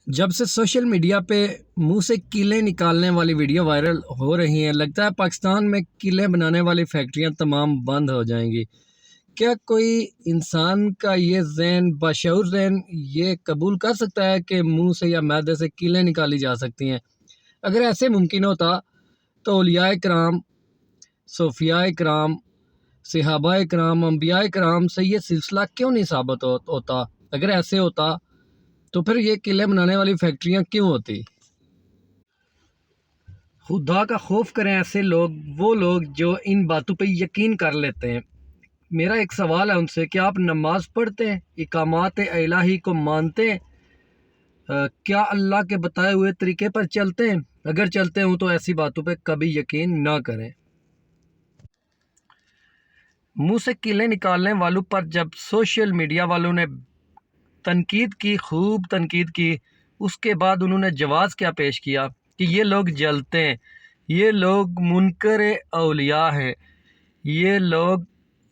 جب سے social media پہ منہ سے کیلیں نکالنے والی ویڈیو وائرل ہو رہی ہیں، لگتا ہے پاکستان میں کیلیں بنانے والی فیکٹریاں تمام بند ہو جائیں گی۔ کیا کوئی انسان کا یہ ذہن، باشعور ذہن، یہ قبول کر سکتا ہے کہ منہ سے یا معدے سے کیلیں نکالی جا سکتی ہیں؟ اگر ایسے ممکن ہوتا تو اولیاء کرام، صوفیاء کرام، صحابہ کرام، انبیاء کرام سے یہ سلسلہ کیوں نہیں ثابت ہوتا؟ اگر ایسے ہوتا تو پھر یہ کیلیں بنانے والی فیکٹریاں کیوں ہوتی؟ خدا کا خوف کریں ایسے لوگ، وہ لوگ جو ان باتوں پہ یقین کر لیتے ہیں۔ میرا ایک سوال ہے ان سے کہ آپ نماز پڑھتے ہیں، اقامات الہی کو مانتے ہیں، کیا اللہ کے بتائے ہوئے طریقے پر چلتے ہیں؟ اگر چلتے ہوں تو ایسی باتوں پہ کبھی یقین نہ کریں۔ منہ سے کیلیں نکالنے والوں پر جب سوشل میڈیا والوں نے تنقید کی، خوب تنقید کی، اس کے بعد انہوں نے جواز کیا پیش کیا کہ یہ لوگ جلتے ہیں، یہ لوگ منکر اولیاء ہیں، یہ لوگ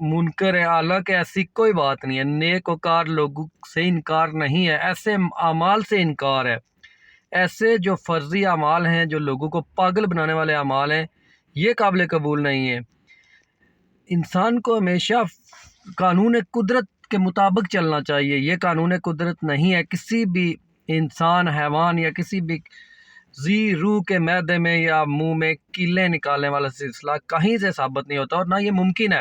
منکر ہیں، حالانکہ ایسی کوئی بات نہیں ہے۔ نیک وکار لوگوں سے انکار نہیں ہے، ایسے اعمال سے انکار ہے، ایسے جو فرضی اعمال ہیں، جو لوگوں کو پاگل بنانے والے اعمال ہیں، یہ قابل قبول نہیں ہے۔ انسان کو ہمیشہ قانون قدرت کے مطابق چلنا چاہیے، یہ قانون قدرت نہیں ہے۔ کسی بھی انسان، حیوان یا کسی بھی ذی روح کے معدے میں یا منہ میں کیلیں نکالنے والا سلسلہ کہیں سے ثابت نہیں ہوتا، اور نہ یہ ممکن ہے۔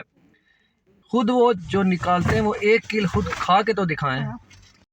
خود وہ جو نکالتے ہیں وہ ایک کیل خود کھا کے تو دکھائیں۔